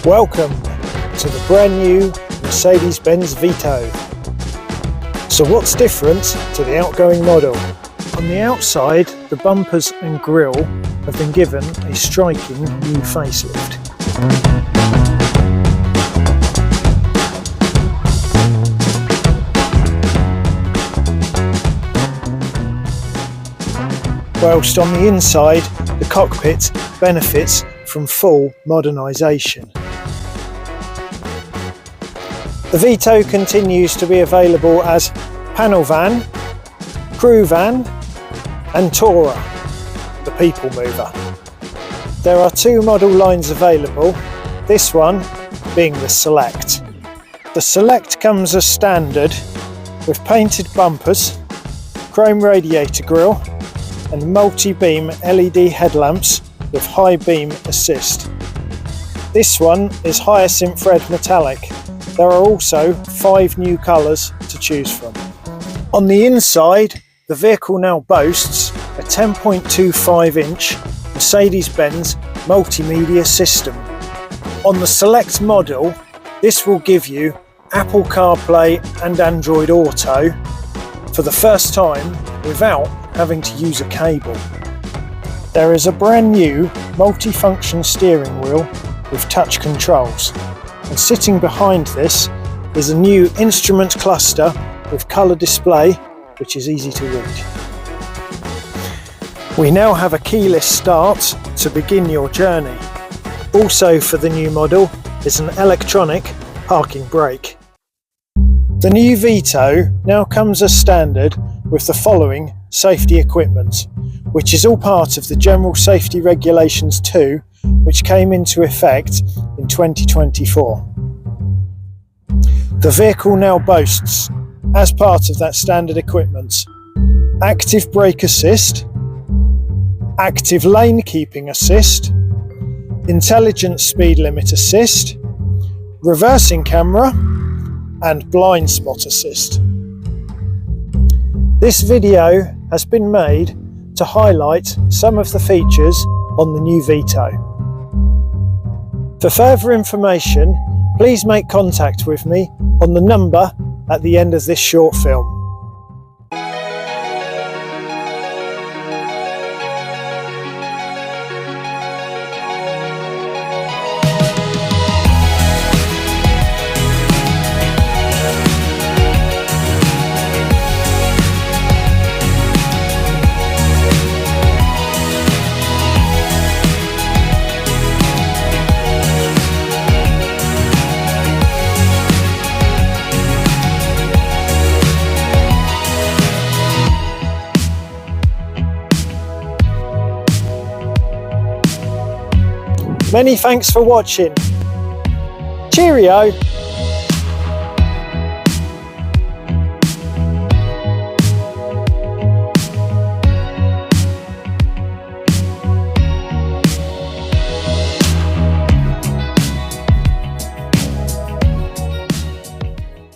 Welcome to the brand new Mercedes-Benz Vito. So what's different to the outgoing model? On the outside, the bumpers and grille have been given a striking new facelift. Whilst on the inside, the cockpit benefits from full modernisation. The Vito continues to be available as panel van, Crewvan and Tourer, the people mover. There are two model lines available, this one being the Select. The Select comes as standard with painted bumpers, chrome radiator grille and multi-beam LED headlamps with high beam assist. This one is Hyacinth Red Metallic. There are also 5 new colours to choose from. On the inside, the vehicle now boasts a 10.25-inch Mercedes-Benz multimedia system. On the Select model, this will give you Apple CarPlay and Android Auto for the first time without having to use a cable. There is a brand new multifunction steering wheel with touch controls. And sitting behind this is a new instrument cluster with colour display, which is easy to read. We now have a keyless start to begin your journey. Also for the new model is an electronic parking brake. The new Vito now comes as standard with the following safety equipment, which is all part of the General Safety Regulations 2, which came into effect in 2024. The vehicle now boasts, as part of that standard equipment, active brake assist, active lane keeping assist, intelligent speed limit assist, reversing camera and blind spot assist. This video has been made to highlight some of the features on the new Vito. For further information, please make contact with me on the number at the end of this short film. Many thanks for watching. Cheerio!